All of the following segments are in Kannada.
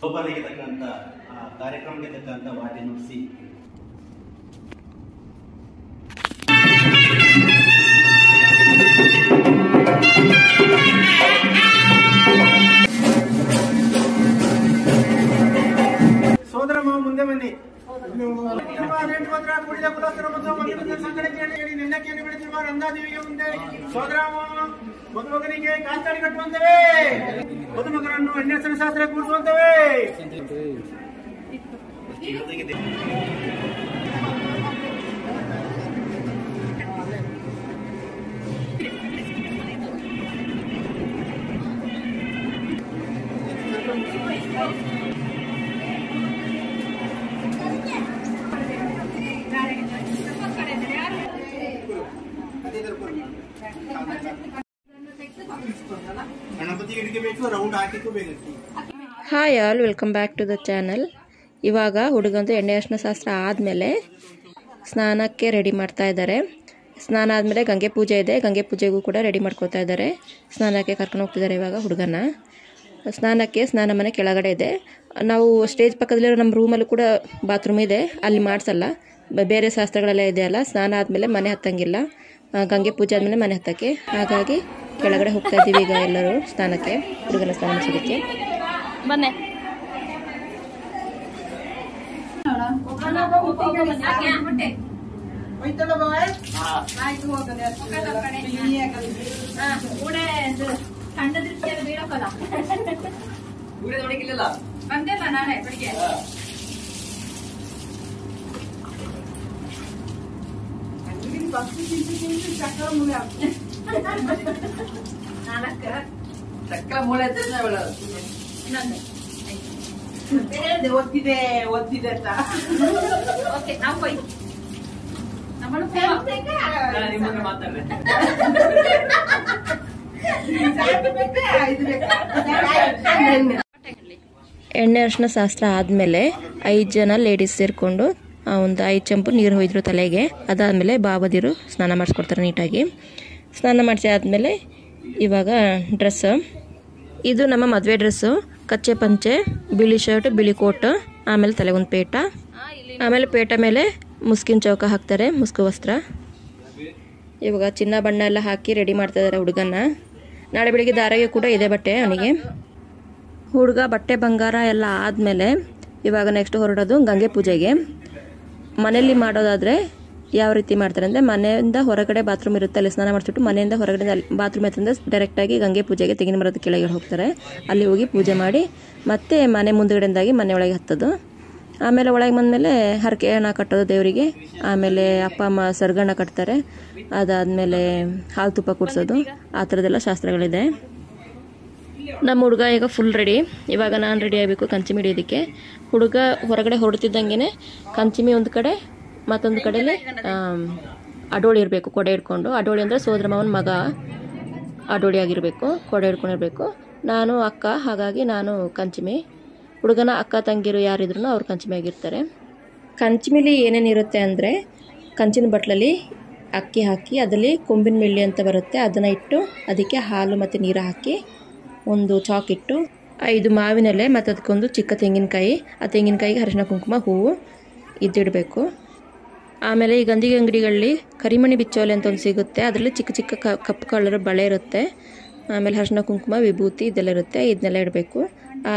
ಒಬ್ಬರಿಗೆ ತಕ್ಕಂತ ಕಾರ್ಯಕ್ರಮಕ್ಕೆ ತಕ್ಕಂತ ವಾಟಿ ನುಡಿಸಿ ಸೋದರ ಮಾವ ಮುಂದೆ ಬನ್ನಿ. ರಂಧಾದೇವಿಗೆ ಮುಂದೆ ಸೋದರ ಮದುಮಗನಿಗೆ ಕಾಲ್ತಾಳಿ ಕಟ್ಟುವಂತವೇ, ಮದುಮಗನನ್ನು ಅನ್ಯಸನ ಶಾಸ್ತ್ರ ಕೂರಿಸುವಂತವೇ. Hi all, welcome back to the channel. ಇವಾಗ ಹುಡುಗಂದು ಎಣ್ಣೆ ಅರಿಶಿನ ಶಾಸ್ತ್ರ ಆದಮೇಲೆ ಸ್ನಾನಕ್ಕೆ ರೆಡಿ ಮಾಡ್ತಾ ಇದ್ದಾರೆ. ಸ್ನಾನ ಆದಮೇಲೆ ಗಂಗೆ ಪೂಜೆ ಇದೆ, ಗಂಗೆ ಪೂಜೆಗೂ ಕೂಡ ರೆಡಿ ಮಾಡ್ಕೋತಾ ಇದ್ದಾರೆ. ಸ್ನಾನಕ್ಕೆ ಕರ್ಕೊಂಡು ಹೋಗ್ತಿದ್ದಾರೆ ಇವಾಗ ಹುಡುಗನ. ಸ್ನಾನಕ್ಕೆ ಸ್ನಾನ ಮನೆ ಕೆಳಗಡೆ ಇದೆ. ನಾವು ಸ್ಟೇಜ್ ಪಕ್ಕದಲ್ಲಿರೋ ನಮ್ಮ ರೂಮಲ್ಲೂ ಕೂಡ ಬಾತ್ರೂಮ್ ಇದೆ, ಅಲ್ಲಿ ಮಾಡಿಸಲ್ಲ. ಬೇರೆ ಶಾಸ್ತ್ರಗಳೆಲ್ಲ ಇದೆಯಲ್ಲ, ಸ್ನಾನ ಆದಮೇಲೆ ಮನೆ ಹತ್ತಂಗಿಲ್ಲ, ಗಂಗೆ ಪೂಜೆ ಆದಮೇಲೆ ಮನೆ ಹತ್ತಕ್ಕೆ. ಹಾಗಾಗಿ ಕೆಳಗಡೆ ಹೋಗ್ತಾ ಇದ್ದೀವಿ ಈಗ ಎಲ್ಲರೂ ಸ್ನಾನಕ್ಕೆ, ಹುಡುಗನ ಸ್ನಾನ ಮಾಡಿಸೋದಕ್ಕೆ. ಬನ್ನಿ. ಬಂದಿಲ್ಲ ನಾಳೆ ಬೆಳಿಗ್ಗೆ. ಚಕ್ರ ಮೂಳೆ ಒತ್ತಿದೆ ಒತ್ತಿದೆ ಅಂತ ನಾವು ಹೋಯ್ ಮಾತಾಡ್ರೆ ಎಣ್ಣೆ ಅರಿಶಿನ ಶಾಸ್ತ್ರ ಆದಮೇಲೆ 5 ಜನ ಲೇಡೀಸ್ ಸೇರಿಕೊಂಡು ಒಂದು 5 ಚಂಪು ನೀರು ಹೊಯ್ದ್ರು ತಲೆಗೆ. ಅದಾದಮೇಲೆ ಬಾಬದಿರು ಸ್ನಾನ ಮಾಡಿಸ್ಕೊಡ್ತಾರೆ ನೀಟಾಗಿ. ಸ್ನಾನ ಮಾಡಿಸಿ ಆದಮೇಲೆ ಇವಾಗ ಡ್ರೆಸ್, ಇದು ನಮ್ಮ ಮದುವೆ ಡ್ರೆಸ್ಸು. ಕಚ್ಚೆ ಪಂಚೆ, ಬಿಳಿ ಶರ್ಟ್, ಬಿಳಿ ಕೋಟ್, ಆಮೇಲೆ ತಲೆಗೊಂದು ಪೇಟ, ಆಮೇಲೆ ಪೇಟ ಮೇಲೆ ಮುಸ್ಕಿನ ಚೌಕ ಹಾಕ್ತಾರೆ, ಮುಸ್ಕು ವಸ್ತ್ರ. ಇವಾಗ ಚಿನ್ನ ಬಣ್ಣ ಎಲ್ಲ ಹಾಕಿ ರೆಡಿ ಮಾಡ್ತಾ ಇದ್ದಾರೆ ಹುಡುಗನ. ನಾಳೆ ಬೆಳಿಗ್ಗೆ ದಾರಿಗೆ ಕೂಡ ಇದೆ ಬಟ್ಟೆ ಅವನಿಗೆ. ಹುಡುಗ ಬಟ್ಟೆ ಬಂಗಾರ ಎಲ್ಲ ಆದಮೇಲೆ ಇವಾಗ ನೆಕ್ಸ್ಟ್ ಹೊರಡೋದು ಗಂಗೆ ಪೂಜೆಗೆ. ಮನೆಯಲ್ಲಿ ಮಾಡೋದಾದರೆ ಯಾವ ರೀತಿ ಮಾಡ್ತಾರೆ ಅಂದರೆ, ಮನೆಯಿಂದ ಹೊರಗಡೆ ಬಾತ್ರೂಮ್ ಇರುತ್ತೆ, ಅಲ್ಲಿ ಸ್ನಾನ ಮಾಡಿಸ್ಬಿಟ್ಟು ಮನೆಯಿಂದ ಹೊರಗಡೆ ಬಾತ್ರೂಮ್ ಹತ್ತಿರ ಡೈರೆಕ್ಟಾಗಿ ಗಂಗೆ ಪೂಜೆಗೆ ತೆಂಗಿನ ಮರದ ಕೆಳಗೆ ಹೋಗ್ತಾರೆ. ಅಲ್ಲಿ ಹೋಗಿ ಪೂಜೆ ಮಾಡಿ ಮತ್ತೆ ಮನೆ ಮುಂದುಗಡೆಯಿಂದಾಗಿ ಮನೆ ಒಳಗೆ ಹತ್ತೋದು. ಆಮೇಲೆ ಒಳಗೆ ಬಂದಮೇಲೆ ಹರಕೆ ಹಣ ಕಟ್ಟೋದು ದೇವರಿಗೆ. ಆಮೇಲೆ ಅಪ್ಪ ಅಮ್ಮ ಸರ್ಗಣ್ಣ ಕಟ್ತಾರೆ. ಅದಾದಮೇಲೆ ಹಾಲು ತುಪ್ಪ ಕುಡಿಸೋದು, ಆ ಥರದ್ದೆಲ್ಲ ಶಾಸ್ತ್ರಗಳಿದೆ. ನಮ್ಮ ಹುಡುಗ ಈಗ ಫುಲ್ ರೆಡಿ. ಇವಾಗ ನಾನು ರೆಡಿ ಆಗಬೇಕು ಕಂಚಿಮಿ ಹಿಡಿಯೋದಕ್ಕೆ. ಹುಡುಗ ಹೊರಗಡೆ ಹೊರಡ್ತಿದ್ದಂಗೆ ಕಂಚಿಮಿ ಒಂದು ಕಡೆ, ಮತ್ತೊಂದು ಕಡೆಯಲ್ಲಿ ಅಡೋಳಿ ಇರಬೇಕು, ಕೊಡೆ ಹಿಡ್ಕೊಂಡು. ಅಡೋಳಿ ಅಂದರೆ ಸೋದರ ಮಾವನ ಮಗ ಅಡೋಳಿ ಆಗಿರಬೇಕು, ಕೊಡೆ ಹಿಡ್ಕೊಂಡಿರ್ಬೇಕು. ನಾನು ಅಕ್ಕ, ಹಾಗಾಗಿ ನಾನು ಕಂಚಿಮಿ. ಹುಡುಗನ ಅಕ್ಕ ತಂಗಿರು ಯಾರಿದ್ರು ಅವ್ರು ಕಂಚಿಮಿ ಆಗಿರ್ತಾರೆ. ಕಂಚಿಮಿಲಿ ಏನೇನಿರುತ್ತೆ ಅಂದರೆ, ಕಂಚಿನ ಬಟ್ಲಲ್ಲಿ ಅಕ್ಕಿ ಹಾಕಿ ಅದರಲ್ಲಿ ಕೊಂಬಿನ ಮಿಳ್ಳಿ ಅಂತ ಬರುತ್ತೆ, ಅದನ್ನು ಇಟ್ಟು ಅದಕ್ಕೆ ಹಾಲು ಮತ್ತು ನೀರು ಹಾಕಿ ಒಂದು ಚಾಕ್ ಇಟ್ಟು 5 ಮಾವಿನೆಲೆ ಮತ್ತು ಅದಕ್ಕೊಂದು ಚಿಕ್ಕ ತೆಂಗಿನಕಾಯಿ, ಆ ತೆಂಗಿನಕಾಯಿಗೆ ಅರಿಶಿನ ಕುಂಕುಮ ಹೂವು ಇದ್ದಿಡಬೇಕು. ಆಮೇಲೆ ಈ ಗಂಧಿಗೆ ಅಂಗಡಿಗಳಲ್ಲಿ ಕರಿಮಣಿ ಬಿಚ್ಚೋಲೆ ಅಂತ ಒಂದು ಸಿಗುತ್ತೆ, ಅದರಲ್ಲಿ ಚಿಕ್ಕ ಚಿಕ್ಕ ಕಪ್ಪು ಕಲರ್ ಬಳೆ ಇರುತ್ತೆ. ಆಮೇಲೆ ಅರಿಶಿನ ಕುಂಕುಮ ವಿಭೂತಿ ಇದೆಲ್ಲ ಇರುತ್ತೆ, ಇದನ್ನೆಲ್ಲ ಇಡಬೇಕು.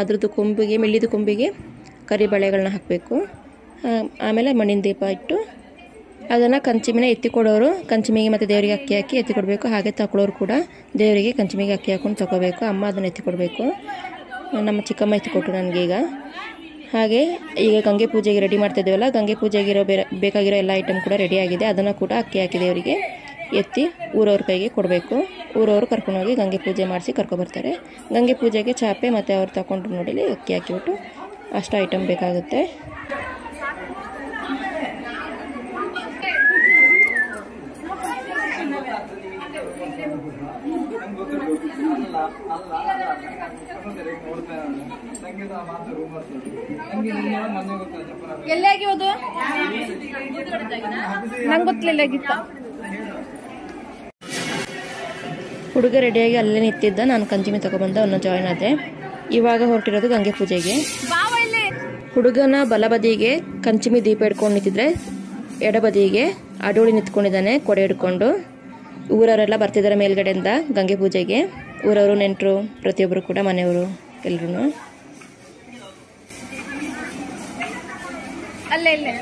ಅದ್ರದ್ದು ಕೊಂಬಿಗೆ, ಮಿಳ್ಳಿದ ಕೊಂಬಿಗೆ ಕರಿ ಬಳೆಗಳನ್ನ ಹಾಕಬೇಕು. ಆಮೇಲೆ ಮಣ್ಣಿನ ದೀಪ ಇಟ್ಟು ಅದನ್ನು ಕಂಚಿಮಿನ ಎತ್ತಿಕೊಡೋರು ಕಂಚಿಮಿಗೆ ಮತ್ತು ದೇವರಿಗೆ ಅಕ್ಕಿ ಹಾಕಿ ಎತ್ತಿಕೊಡ್ಬೇಕು. ಹಾಗೆ ತಗೊಳ್ಳೋರು ಕೂಡ ದೇವರಿಗೆ ಕಂಚಿಮಿಗೆ ಅಕ್ಕಿ ಹಾಕೊಂಡು ತಗೋಬೇಕು. ಅಮ್ಮ ಅದನ್ನು ಎತ್ತಿಕೊಡ್ಬೇಕು. ನಮ್ಮ ಚಿಕ್ಕಮ್ಮ ಎತ್ತಿಕೊಟ್ರು ನನಗೀಗ. ಹಾಗೆ ಈಗ ಗಂಗೆ ಪೂಜೆಗೆ ರೆಡಿ ಮಾಡ್ತಾ ಇದ್ದೀವಲ್ಲ, ಗಂಗೆ ಪೂಜೆಗಿರೋ ಬೇಕಾಗಿರೋ ಎಲ್ಲ ಐಟಮ್ ಕೂಡ ರೆಡಿ ಆಗಿದೆ. ಅದನ್ನು ಕೂಡ ಅಕ್ಕಿ ಹಾಕಿ ದೇವರಿಗೆ ಎತ್ತಿ ಊರವ್ರ ಕೈಗೆ ಕೊಡಬೇಕು. ಊರವರು ಕರ್ಕೊಂಡೋಗಿ ಗಂಗೆ ಪೂಜೆ ಮಾಡಿಸಿ ಕರ್ಕೊಬರ್ತಾರೆ. ಗಂಗೆ ಪೂಜೆಗೆ ಚಾಪೆ ಮತ್ತು ಅವ್ರು ತಗೊಂಡ್ರು ನೋಡಿಲಿ ಅಕ್ಕಿ ಹಾಕಿಬಿಟ್ಟು ಅಷ್ಟು ಐಟಮ್ ಬೇಕಾಗುತ್ತೆ. ಎಲ್ಲಾಗಿ ಹೋದು ನಂಗೆ ಗೊತ್ತಿಲ್ಲ. ಹುಡುಗ ರೆಡಿಯಾಗಿ ಅಲ್ಲೇ ನಿಂತಿದ್ದ. ನಾನು ಕಂಚಿಮಿ ತಗೊಬಂದ ಅವನ್ನ ಜಾಯ್ನ್ ಆದೆ. ಇವಾಗ ಹೊರಟಿರೋದು ಗಂಗೆ ಪೂಜೆಗೆ. ಹುಡುಗನ ಬಲಬದಿಗೆ ಕಂಚಿಮಿ ದೀಪ ಹಿಡ್ಕೊಂಡು ನಿಂತಿದ್ರೆ ಎಡಬದಿಗೆ ಅಡೋಳಿ ನಿಂತ್ಕೊಂಡಿದ್ದಾನೆ ಕೊಡೆ ಹಿಡ್ಕೊಂಡು. ಊರವರೆಲ್ಲ ಬರ್ತಿದ್ದಾರೆ ಮೇಲ್ಗಡೆಯಿಂದ ಗಂಗೆ ಪೂಜೆಗೆ. ಊರವರು ನೆಂಟರು ಪ್ರತಿಯೊಬ್ಬರು ಕೂಡ ಮನೆಯವರು ಎಲ್ಲರೂ. ಅಲ್ಲೇ ಇಲ್ಲೇ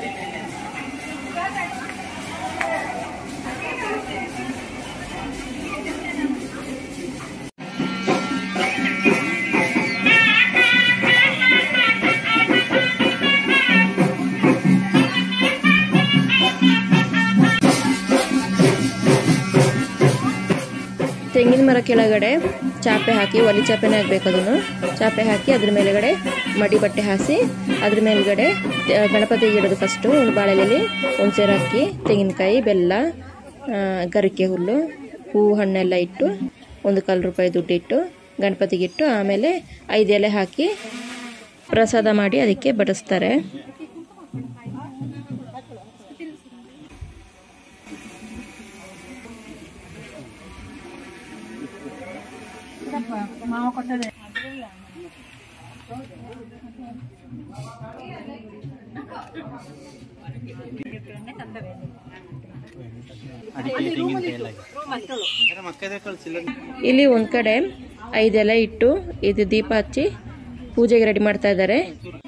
ತೆಂಗಿನ ಮರ ಕೆಳಗಡೆ ಚಾಪೆ ಹಾಕಿ, ಒಲಿ ಚಾಪೆನೇ ಆಗಬೇಕು, ಅದನ್ನು ಚಾಪೆ ಹಾಕಿ ಅದ್ರ ಮೇಲೆಗಡೆ ಮಡಿ ಬಟ್ಟೆ ಹಾಸಿ ಅದ್ರ ಮೇಲ್ಗಡೆ ಗಣಪತಿಗೆ ಇಡೋದು. ಫಸ್ಟು ಒಂದು ಬಾಳೆಲೆಯಲ್ಲಿ ಒಂದು ಸೇರು ಹಾಕಿ ತೆಂಗಿನಕಾಯಿ, ಬೆಲ್ಲ, ಗರಿಕೆ ಹುಲ್ಲು, ಹೂವು ಹಣ್ಣೆಲ್ಲ ಇಟ್ಟು ಒಂದು ₹1 ದುಡ್ಡಿಟ್ಟು ಗಣಪತಿಗಿಟ್ಟು ಆಮೇಲೆ 5 ಎಲೆ ಹಾಕಿ ಪ್ರಸಾದ ಮಾಡಿ ಅದಕ್ಕೆ ಬಡಿಸ್ತಾರೆ. ಇಲ್ಲಿ ಒಂದ್ ಕಡೆ 5 ಎಲೆ ಇಟ್ಟು ಇದು ದೀಪ ಹಚ್ಚಿ ಪೂಜೆಗೆ ರೆಡಿ ಮಾಡ್ತಾ ಇದ್ದಾರೆ.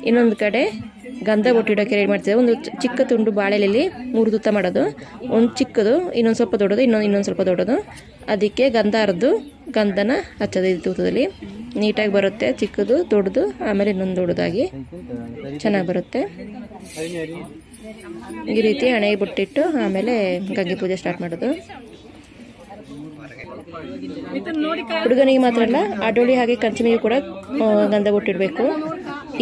ಇನ್ನೊಂದು ಕಡೆ ಗಂಧ ಬೊಟ್ಟಿಡೋಕೆ ರೆಡಿ ಮಾಡ್ತಿದ್ದಾರೆ. ಒಂದು ಚಿಕ್ಕ ತುಂಡು ಬಾಳೆಲೆಯಲ್ಲಿ 3 ತುತ್ತ ಮಾಡೋದು, ಒಂದು ಚಿಕ್ಕದು, ಇನ್ನೊಂದು ಸ್ವಲ್ಪ ದೊಡ್ಡದು, ಇನ್ನೊಂದು ಸ್ವಲ್ಪ ದೊಡ್ಡದು. ಅದಕ್ಕೆ ಗಂಧ ಅರ್ದು ಗಂಧನ ಹಚ್ಚೋದು. ಇದು ತೂತದಲ್ಲಿ ನೀಟಾಗಿ ಬರುತ್ತೆ, ಚಿಕ್ಕದು ದೊಡ್ಡದು ಆಮೇಲೆ ಇನ್ನೊಂದು ದೊಡ್ಡದಾಗಿ ಚೆನ್ನಾಗಿ ಬರುತ್ತೆ. ಈ ರೀತಿ ಹಣೆಗೆ ಬೊಟ್ಟಿಟ್ಟು ಆಮೇಲೆ ಗಂಗೆ ಪೂಜೆ ಸ್ಟಾರ್ಟ್ ಮಾಡೋದು. ಹುಡುಗನಿಗೆ ಮಾತ್ರ ಅಲ್ಲ, ಅಡೋಳಿ ಹಾಗೆ ಕಂಚಮಿಗೆ ಕೂಡ ಗಂಧ ಬೊಟ್ಟಿಡ್ಬೇಕು.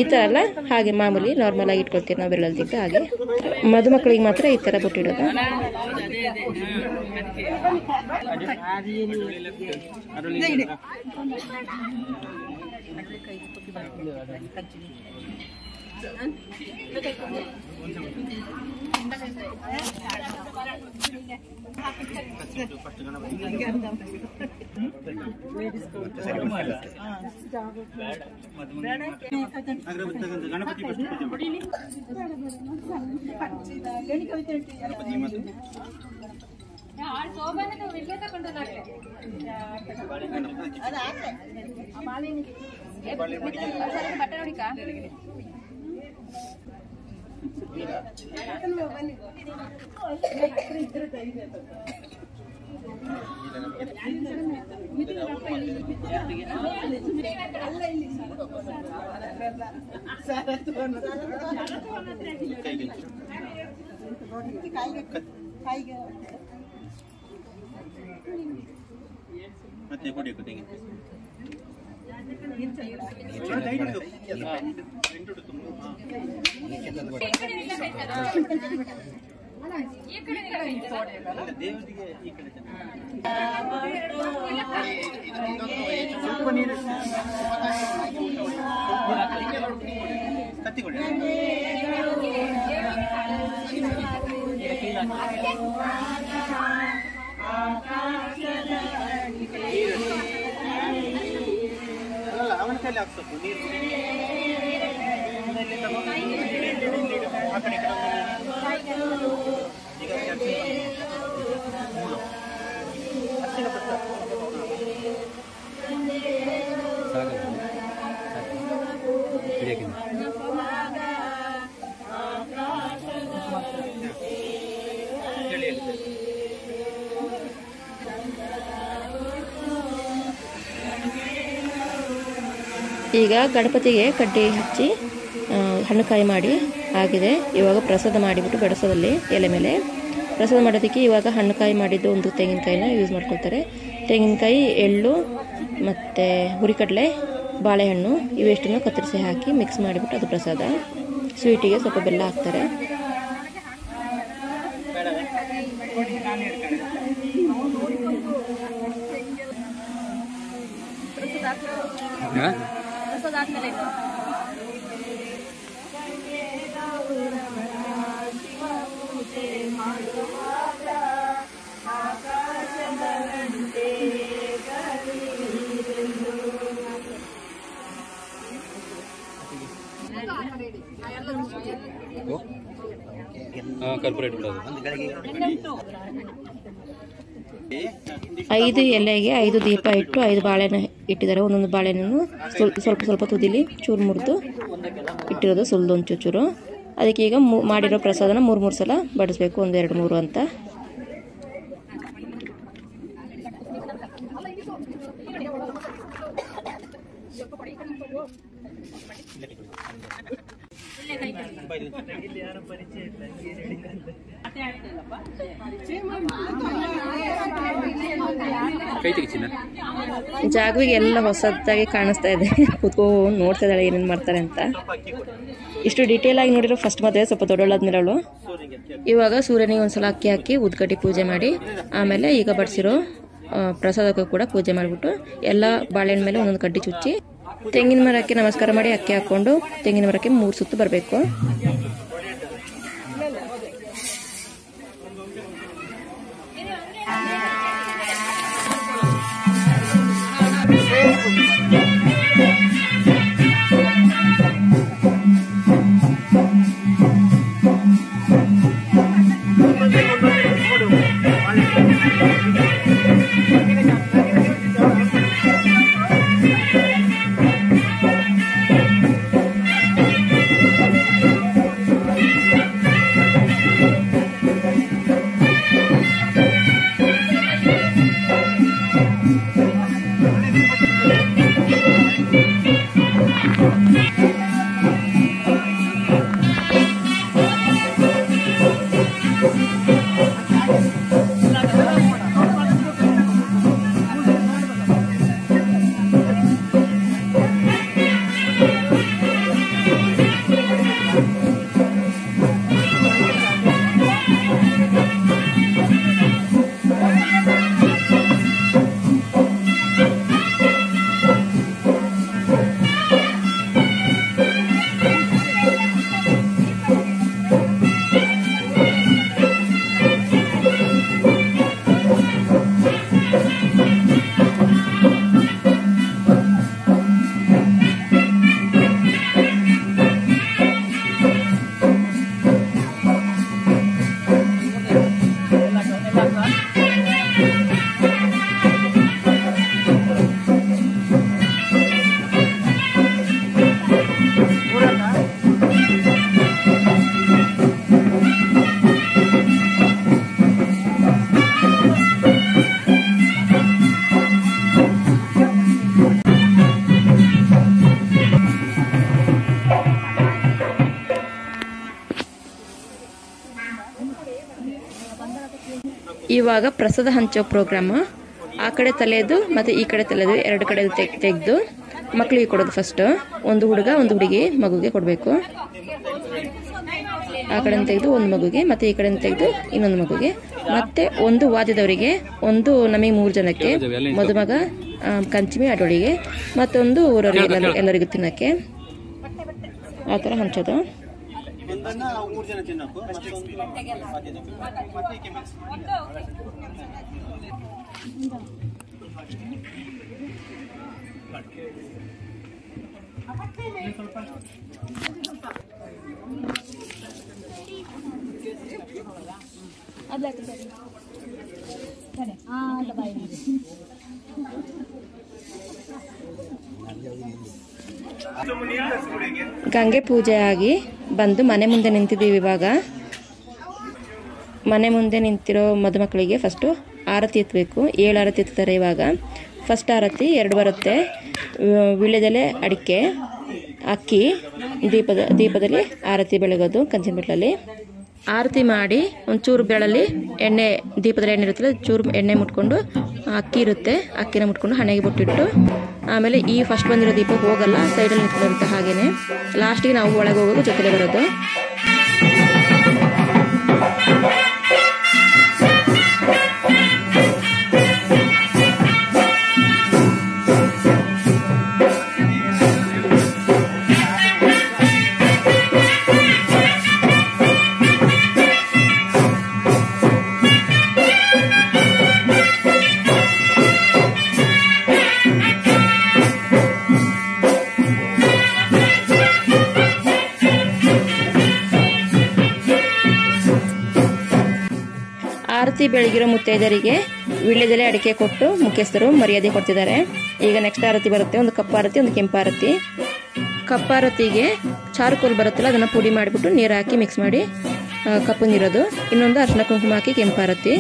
ಈ ಥರ ಅಲ್ಲ, ಹಾಗೆ ಮಾಮೂಲಿ ನಾರ್ಮಲ್ ಆಗಿ ಇಟ್ಕೊಳ್ತೀವಿ ನಾವು ಬೆರಳಲ್ಲಿ ಹಾಗೆ. ಮದುಮಕ್ಕಳಿಗೆ ಮಾತ್ರ ಈ ಥರ ಬೊಟ್ಟಿಡೋದು. ಮತ್ತೆ ಕೊಡಿ ದೇವರಿಗೆ ಈ ಕಡೆ ಸ್ವಲ್ಪ ನೀರು ಕತ್ತಿ ಕೊಡಿ. ಅಲ್ಲ ಅವನ ಕೈಲಿ ಹಾಕ್ಸೋದು ನೀರು ಆ ಕಡೆ ಈಗ ಅರ್ಚಿನ ಪುಸ್ತಕ ಈಗ ಗಣಪತಿಗೆ ಕಡ್ಡಿ ಹಚ್ಚಿ ಹಣ್ಣುಕಾಯಿ ಮಾಡಿ ಆಗಿದೆ. ಇವಾಗ ಪ್ರಸಾದ ಮಾಡಿಬಿಟ್ಟು ಬಡಿಸೋದಲ್ಲಿ ಎಲೆ ಮೇಲೆ ಪ್ರಸಾದ ಮಾಡೋದಕ್ಕೆ ಇವಾಗ ಹಣ್ಣುಕಾಯಿ ಮಾಡಿದ್ದು ಒಂದು ತೆಂಗಿನಕಾಯಿನ ಯೂಸ್ ಮಾಡ್ಕೊಳ್ತಾರೆ. ತೆಂಗಿನಕಾಯಿ, ಎಳ್ಳು ಮತ್ತು ಹುರಿಕಡಲೆ, ಬಾಳೆಹಣ್ಣು ಇವೆಷ್ಟನ್ನು ಕತ್ತರಿಸಿ ಹಾಕಿ ಮಿಕ್ಸ್ ಮಾಡಿಬಿಟ್ಟು ಅದು ಪ್ರಸಾದ. ಸ್ವೀಟಿಗೆ ಸ್ವಲ್ಪ ಬೆಲ್ಲ ಹಾಕ್ತಾರೆ. 5 ಎಲೆಗೆ 5 ದೀಪ ಇಟ್ಟು 5 ಬಾಳೆನ ಇಟ್ಟಿದ್ದಾರೆ. ಒಂದೊಂದು ಬಾಳೆನೂ ಸ್ವಲ್ಪ ಸ್ವಲ್ಪ ತುದಿಲಿ ಚೂರು ಮುರಿದು ಇಟ್ಟಿರೋದು, ಸುಲಿದು ಒಂದು ಚೂರು. ಅದಕ್ಕೆ ಈಗ ಮಾಡಿರೋ ಪ್ರಸಾದನ 3 ಸಲ ಬಡಿಸ್ಬೇಕು, 1 2 3 ಅಂತ. ಜಾಗವಿಗೆ ಎಲ್ಲ ಹೊಸದಾಗಿ ಕಾಣಿಸ್ತಾ ಇದೆ. ಕೂತ್ಕೊಂಡು ನೋಡ್ತಾ ಇದ್ದಾಳೆ ಏನೇನು ಮಾಡ್ತಾರೆ ಅಂತ. ಇಷ್ಟು ಡೀಟೇಲ್ ಆಗಿ ನೋಡಿರೋ ಫಸ್ಟ್ ಮದುವೆ, ಸ್ವಲ್ಪ ದೊಡ್ಡವಳಾದ್ಮೇಲೆ ಅವಳು. ಇವಾಗ ಸೂರ್ಯನಿಗೆ ಒಂದ್ಸಲ ಅಕ್ಕಿ ಹಾಕಿ ಉದ್ಗಡ್ಡಿ ಪೂಜೆ ಮಾಡಿ, ಆಮೇಲೆ ಈಗ ಬಡಿಸಿರೋ ಪ್ರಸಾದಕ್ಕೂ ಕೂಡ ಪೂಜೆ ಮಾಡಿಬಿಟ್ಟು ಎಲ್ಲ ಬಾಳೆಹಣ್ಣು ಮೇಲೆ ಒಂದೊಂದು ಕಡ್ಡಿ ಚುಚ್ಚಿ ತೆಂಗಿನ ಮರಕ್ಕೆ ನಮಸ್ಕಾರ ಮಾಡಿ ಅಕ್ಕಿ ಹಾಕೊಂಡು ತೆಂಗಿನ ಮರಕ್ಕೆ 3 ಸುತ್ತು ಬರಬೇಕು. ಇವಾಗ ಪ್ರಸಾದ ಹಂಚೋ ಪ್ರೋಗ್ರಾಮ್. ಆ ಕಡೆ ತಲೆದು ಮತ್ತೆ ಈ ಕಡೆ ತಲೆದು 2 ಕಡೆ ತೆಗೆದು ಮಕ್ಕಳಿಗೆ ಕೊಡೋದು. ಫಸ್ಟ್ ಒಂದು ಹುಡುಗ ಒಂದು ಹುಡುಗಿ ಮಗುಗೆ ಕೊಡಬೇಕು. ಆ ಕಡೆ ತೆಗೆದು ಒಂದು ಮಗುಗೆ, ಮತ್ತೆ ಈ ಕಡೆ ತೆಗೆದು ಇನ್ನೊಂದು ಮಗುಗೆ, ಮತ್ತೆ ಒಂದು ವಾದ್ಯದವರಿಗೆ, ಒಂದು ನಮಗೆ 3 ಜನಕ್ಕೆ, ಮದುಮಗ ಕಂಚಿಮಿ ಅಡೋಳಿಗೆ, ಮತ್ತೊಂದು ಊರವರಿಗೆ ಎಲ್ಲರಿಗೂ ತಿನ್ನಕ್ಕೆ. ಆ ಥರ ಹಂಚೋದು. ಗಂಗೆ ಪೂಜೆ ಆಗಿ ಬಂದು ಮನೆ ಮುಂದೆ ನಿಂತಿದ್ದೀವಿ. ಇವಾಗ ಮನೆ ಮುಂದೆ ನಿಂತಿರೋ ಮದುಮಕ್ಕಳಿಗೆ ಫಸ್ಟು ಆರತಿ ಎತ್ತಬೇಕು. 7 ಆರತಿ ಎತ್ತಾರೆ. ಇವಾಗ ಫಸ್ಟ್ ಆರತಿ 2 ಬರುತ್ತೆ. ವೀಳ್ಯದೆಲೆ, ಅಡಿಕೆ, ಅಕ್ಕಿ, ದೀಪದಲ್ಲಿ ಆರತಿ ಬೆಳಗೋದು ಕಂಚಿನ ಬಿಟ್ಲಲ್ಲಿ. ಆರತಿ ಮಾಡಿ ಒಂಚೂರು ಬೆಳಲ್ಲಿ ಎಣ್ಣೆ, ದೀಪದಲ್ಲಿ ಎಣ್ಣೆ ಇರುತ್ತಲ್ಲ, ಚೂರು ಎಣ್ಣೆ ಮುಟ್ಕೊಂಡು, ಅಕ್ಕಿ ಇರುತ್ತೆ, ಅಕ್ಕಿನ ಮುಟ್ಕೊಂಡು ಹಣೆಗೆ ಬೊಟ್ಟಿಟ್ಟು, ಆಮೇಲೆ ಈ ಫಸ್ಟ್ ಬಂದಿರೋ ದೀಪ ಹೋಗಲ್ಲ, ಸೈಡಲ್ಲಿ ನಿಂತ್ಕೊಂಡಿರುತ್ತೆ. ಹಾಗೇನೆ ಲಾಸ್ಟಿಗೆ ನಾವು ಒಳಗೆ ಹೋಗೋದು, ಜೊತೆಲೆ ಬರೋದು. ಆರತಿ ಬೆಳಗಿರೋ ಮುತ್ತೈದರಿಗೆ ವೀಳ್ಯದೆಲೆ ಅಡಿಕೆ ಕೊಟ್ಟು ಮುಖ್ಯಸ್ಥರು ಮರ್ಯಾದೆ ಕೊಡ್ತಿದ್ದಾರೆ. ಈಗ ನೆಕ್ಸ್ಟ್ ಆರತಿ ಬರುತ್ತೆ, ಒಂದು ಕಪ್ಪಾರತಿ, ಒಂದು ಕೆಂಪಾರತಿ. ಕಪ್ಪಾರತಿಗೆ ಚಾರ್ಕೋಲ್ ಬರುತ್ತಲ್ಲ, ಅದನ್ನು ಪುಡಿ ಮಾಡಿಬಿಟ್ಟು ನೀರು ಹಾಕಿ ಮಿಕ್ಸ್ ಮಾಡಿ ಕಪ್ಪು ನೀರೋದು. ಇನ್ನೊಂದು ಅರಿಶಿನ ಕುಂಕುಮ ಹಾಕಿ ಕೆಂಪಾರತಿ.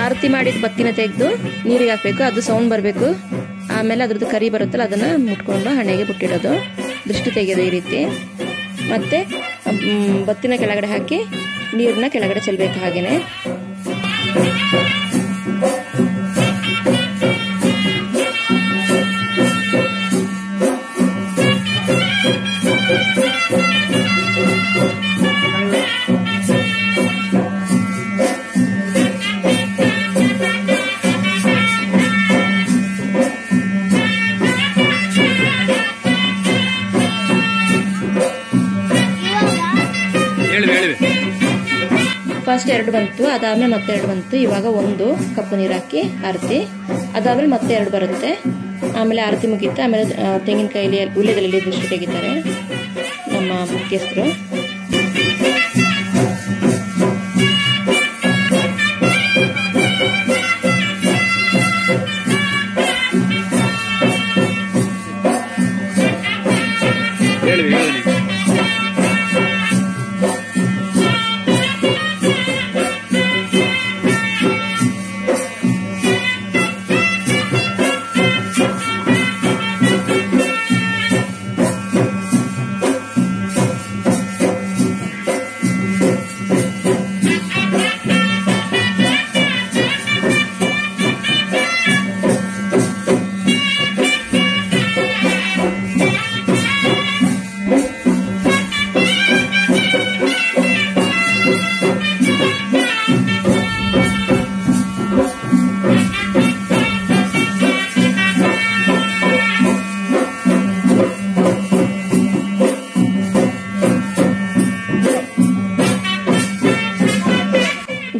ಆರತಿ ಮಾಡಿದ ಬತ್ತಿನ ತೆಗೆದು ನೀರಿಗೆ ಹಾಕಬೇಕು, ಅದು ಸೌಂಡ್ ಬರಬೇಕು. ಆಮೇಲೆ ಅದ್ರದ್ದು ಕರಿ ಬರುತ್ತಲ್ಲ, ಅದನ್ನು ಮುಟ್ಕೊಂಡು ಹಣೆಗೆ ಬಿಟ್ಟಿಡೋದು, ದೃಷ್ಟಿ ತೆಗೆಯೋದು ಈ ರೀತಿ. ಮತ್ತೆ ಬತ್ತಿನ ಕೆಳಗಡೆ ಹಾಕಿ ನೀರನ್ನ ಕೆಳಗಡೆ ಚೆಲ್ಲಬೇಕು. ಹಾಗೇನೆ ಫಸ್ಟ್ 2 ಬಂತು, ಅದಾದ್ಮೇಲೆ ಮತ್ತೆ 2 ಬಂತು. ಇವಾಗ ಒಂದು ಕಪ್ಪು ನೀರು ಹಾಕಿ ಆರತಿ, ಅದಾದ್ಮೇಲೆ ಮತ್ತೆ 2 ಬರುತ್ತೆ. ಆಮೇಲೆ ಆರತಿ ಮುಗೀತು. ಆಮೇಲೆ ತೆಂಗಿನಕಾಯಿಲಿ ವೀಳ್ಯದೆಲೆಯಲ್ಲಿ ದೃಷ್ಟಿ ತೆಗಿತಾರೆ ನಮ್ಮ ಮುಖ್ಯಸ್ಥರು.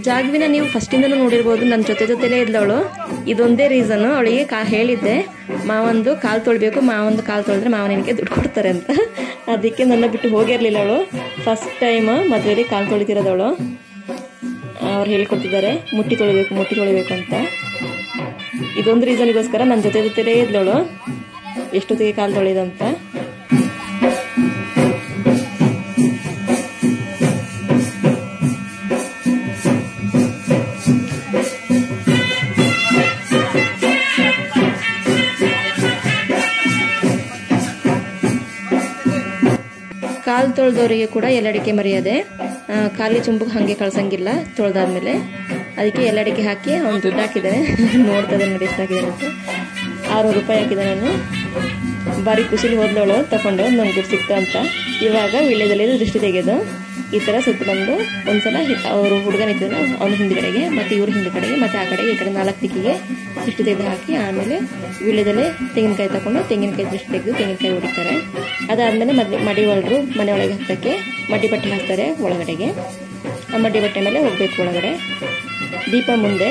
ಜಾಗ್ವಿನ ನೀವು ಫಸ್ಟಿಂದನೂ ನೋಡಿರ್ಬೋದು, ನನ್ನ ಜೊತೆಲೇ ಇದ್ದವಳು. ಇದೊಂದೇ ರೀಸನ್ನು, ಅವಳಿಗೆ ಹೇಳಿದ್ದೆ ಮಾವಂದು ಕಾಲು ತೊಳ್ಬೇಕು, ಮಾವಂದು ಕಾಲು ತೊಳೆದ್ರೆ ಮಾವನಿಗೆ ದುಡ್ಡು ಕೊಡ್ತಾರೆ ಅಂತ. ಅದಕ್ಕೆ ನನ್ನ ಬಿಟ್ಟು ಹೋಗಿರಲಿಲ್ಲ ಅವಳು. ಫಸ್ಟ್ ಟೈಮ್ ಮದುವೆಯಲ್ಲಿ ಕಾಲು ತೊಳಿತಿರೋದವಳು. ಅವ್ರು ಹೇಳಿಕೊಡ್ತಿದ್ದಾರೆ ಮುಟ್ಟಿ ತೊಳಿಬೇಕು ಅಂತ. ಇದೊಂದು ರೀಸನ್ಗೋಸ್ಕರ ನನ್ನ ಜೊತೆಲೇ ಇದ್ದವಳು, ಎಷ್ಟೊತ್ತಿಗೆ ಕಾಲು ತೊಳೆದಂತ. ಕಾಲು ತೊಳೆದವರಿಗೆ ಕೂಡ ಎಲ್ಲಡಿಕೆ ಮರ್ಯಾದೆ. ಖಾಲಿ ಚುಂಬಕ್ಕೆ ಹಾಗೆ ಕಳ್ಸಂಗಿಲ್ಲ ತೊಳೆದಾದ್ಮೇಲೆ. ಅದಕ್ಕೆ ಎಲ್ಲಡಿಕೆ ಹಾಕಿ ಅವ್ನು ದುಡ್ಡು ಹಾಕಿದ್ದಾನೆ. ನೋಡ್ತದೆ ನೋಡಿ ಎಷ್ಟು ಹಾಕಿದ್ದಾನೆ ಅಂತ. 600 ರೂಪಾಯಿ ಹಾಕಿದೆ ನಾನು. ಭಾರಿ ಖುಷಿಲಿ ಹೋದ್ಲವಳು ತಗೊಂಡು, ನನಗೆ ದುಡ್ಡು ಸಿಕ್ತು ಅಂತ. ಇವಾಗ ವೀಳ್ಯದೆಲೆ ದೃಷ್ಟಿ ತೆಗೆಯೋದು. ಈ ಥರ ಸುತ್ತ ಬಂದು ಒಂದ್ಸಲ ಅವರು ಹುಡುಗನ ಇದ್ದರು ಅವನ ಹಿಂದ್ಗಡೆಗೆ, ಮತ್ತು ಇವ್ರ ಹಿಂದ್ಗಡೆಗೆ, ಮತ್ತು ಆ ಕಡೆಗೆ ಈ ಕಡೆ 4 ದಿಕ್ಕಿಗೆ ದೃಷ್ಟಿ ತೆಗೆದು ಹಾಕಿ, ಆಮೇಲೆ ವೀಳ್ಯದೆಲೆ ತೆಂಗಿನಕಾಯಿ ತಗೊಂಡು ತೆಂಗಿನಕಾಯಿ ದೃಷ್ಟಿ ತೆಗೆದು ತೆಂಗಿನಕಾಯಿ ಹೊಡಿತಾರೆ. ಅದಾದಮೇಲೆ ಮಡಿ ಒಳರು ಮನೆ ಒಳಗೆ ಹತ್ತಕ್ಕೆ ಮಡ್ಡಿ ಬಟ್ಟೆ ಹಾಕ್ತಾರೆ ಒಳಗಡೆಗೆ. ಆ ಮಡ್ಡಿ ಬಟ್ಟೆ ಮೇಲೆ ಹೋಗ್ಬೇಕು ಒಳಗಡೆ. ದೀಪ ಮುಂದೆ,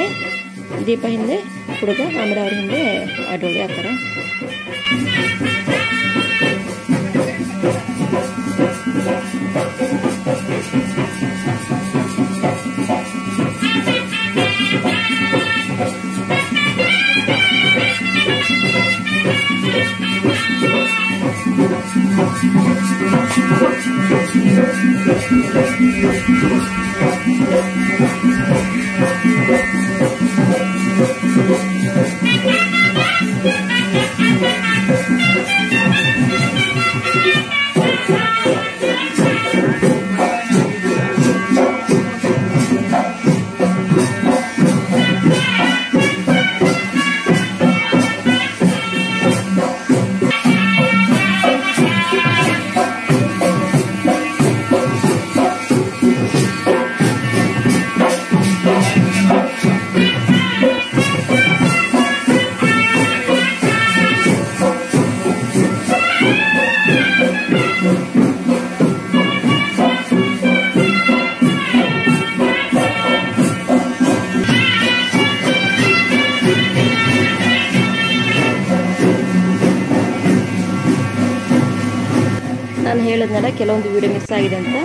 ದೀಪ ಹಿಂದೆ ಹುಡುಗ, ಆಮೇಲೆ ಅವ್ರ ಹಿಂದೆ ಅಡೋಳಿ ಆ ಥರ. ನಾನು ಹೇಳಿದ್ನಲ್ಲ ಕೆಲವೊಂದು ವೀಡಿಯೋ ಮಿಸ್ ಆಗಿದೆ ಅಂತ,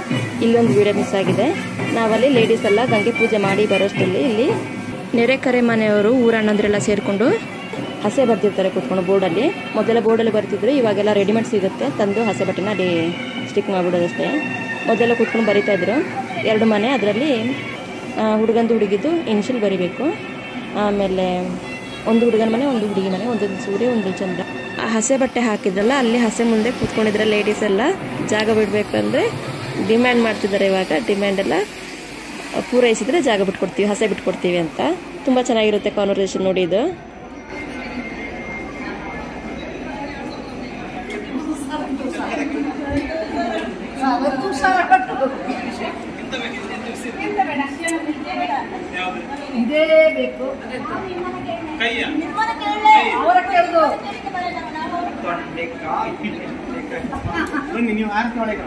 ಇಲ್ಲೊಂದು ವೀಡಿಯೋ ಮಿಸ್ ಆಗಿದೆ. ನಾವಲ್ಲಿ ಲೇಡೀಸ್ ಎಲ್ಲ ಗಂಗೆ ಪೂಜೆ ಮಾಡಿ ಬರೋಷ್ಟರಲ್ಲಿ ಇಲ್ಲಿ ನೆರೆಕರೆ ಮನೆಯವರು ಊರಣ್ಣಂದ್ರೆಲ್ಲ ಸೇರಿಕೊಂಡು ಹಸೆ ಬರ್ತಿರ್ತಾರೆ ಕೂತ್ಕೊಂಡು ಬೋರ್ಡಲ್ಲಿ. ಮೊದಲ ಬೋರ್ಡಲ್ಲಿ ಬರ್ತಿದ್ರು, ಇವಾಗೆಲ್ಲ ರೆಡಿಮೇಡ್ ಸಿಗುತ್ತೆ, ತಂದು ಹಸೆ ಬಟ್ಟೆನ ಸ್ಟಿಕ್ ಮಾಡಿಬಿಡೋದಷ್ಟೇ. ಮೊದಲೆಲ್ಲ ಕೂತ್ಕೊಂಡು ಬರಿತಾ ಇದ್ರು. 2 ಮನೆ, ಅದರಲ್ಲಿ ಹುಡುಗಂದು ಹುಡುಗಿದ್ದು ಇನ್ಶಿಲ್ ಬರಿಬೇಕು. ಆಮೇಲೆ ಒಂದು ಹುಡುಗನ ಮನೆ, ಒಂದು ಹುಡುಗಿ ಮನೆ, ಒಂದೊಂದು ಸೂರ್ಯ, ಒಂದು ಚಂದ್ರ. ಆ ಹಸೆ ಬಟ್ಟೆ ಹಾಕಿದ್ರಲ್ಲ ಅಲ್ಲಿ ಹಸೆ ಮುಂದೆ ಕೂತ್ಕೊಂಡಿದ್ರೆ ಲೇಡೀಸ್ ಎಲ್ಲ ಜಾಗ ಬಿಡಬೇಕಂದ್ರೆ ಡಿಮ್ಯಾಂಡ್ ಮಾಡ್ತಿದ್ದಾರೆ. ಇವಾಗ ಡಿಮ್ಯಾಂಡ್ ಎಲ್ಲ ಪೂರೈಸಿದ್ರೆ ಜಾಗ ಬಿಟ್ಕೊಡ್ತೀವಿ, ಹಸೆ ಬಿಟ್ಕೊಡ್ತೀವಿ ಅಂತ. ತುಂಬ ಚೆನ್ನಾಗಿರುತ್ತೆ ಕಾನ್ವರ್ಸೇಷನ್ ನೋಡಿ ಇದು. ಇದೇ ಬೇಕು ಅವರ ಕೇಳುದು ನೀವು ಆರತಿ ಒಳಗೆ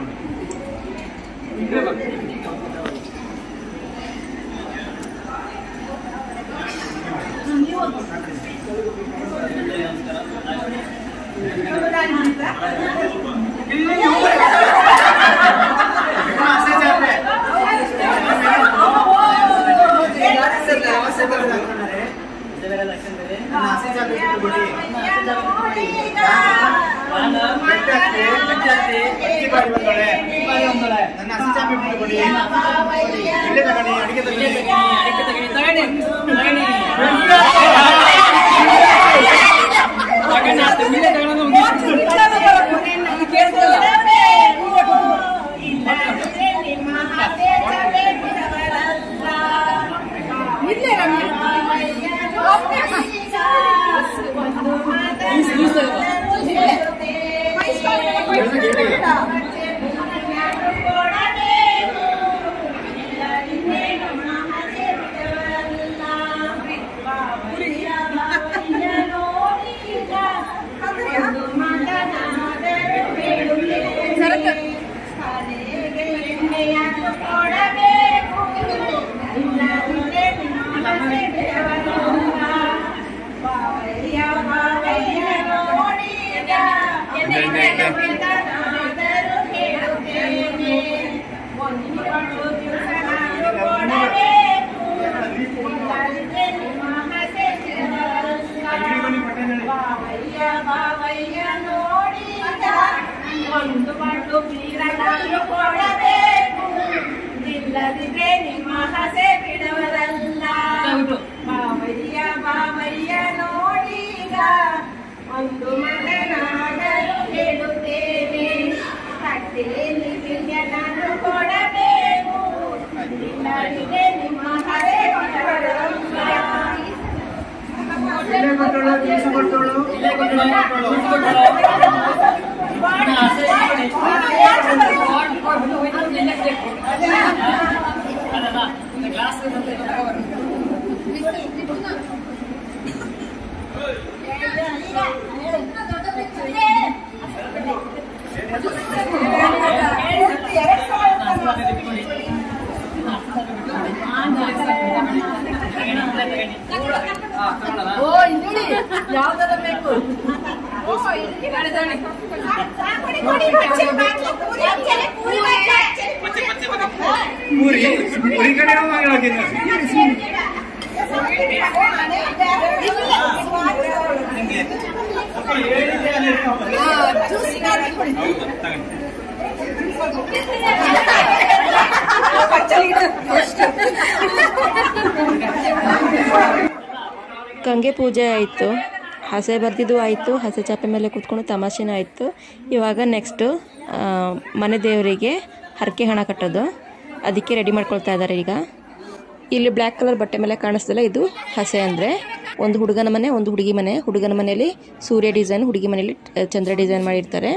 ಯಾವ್ದಾರ ಬೇಕು ಪೂರಿ ಕಡೆ ಗಂಗೆ ಪೂಜೆ ಆಯಿತು, ಹಸೆ ಬರ್ದಿದ್ದು ಆಯಿತು, ಹಸೆ ಚಾಪೆ ಮೇಲೆ ಕೂತ್ಕೊಂಡು ತಮಾಷೆನೂ ಆಯಿತು. ಇವಾಗ ನೆಕ್ಸ್ಟು ಮನೆ ದೇವರಿಗೆ ಹರಕೆ ಹಣ ಕಟ್ಟೋದು, ಅದಕ್ಕೆ ರೆಡಿ ಮಾಡ್ಕೊಳ್ತಾ ಇದ್ದಾರೆ ಈಗ. ಇಲ್ಲಿ ಬ್ಲ್ಯಾಕ್ ಕಲರ್ ಬಟ್ಟೆ ಮೇಲೆ ಕಾಣಿಸ್ತಿಲ್ಲ, ಇದು ಹಸೆ ಅಂದರೆ. ಒಂದು ಹುಡುಗನ ಮನೆ, ಒಂದು ಹುಡುಗಿ ಮನೆ. ಹುಡುಗನ ಮನೆಯಲ್ಲಿ ಸೂರ್ಯ ಡಿಸೈನ್, ಹುಡುಗಿ ಮನೆಯಲ್ಲಿ ಚಂದ್ರ ಡಿಸೈನ್ ಮಾಡಿರ್ತಾರೆ.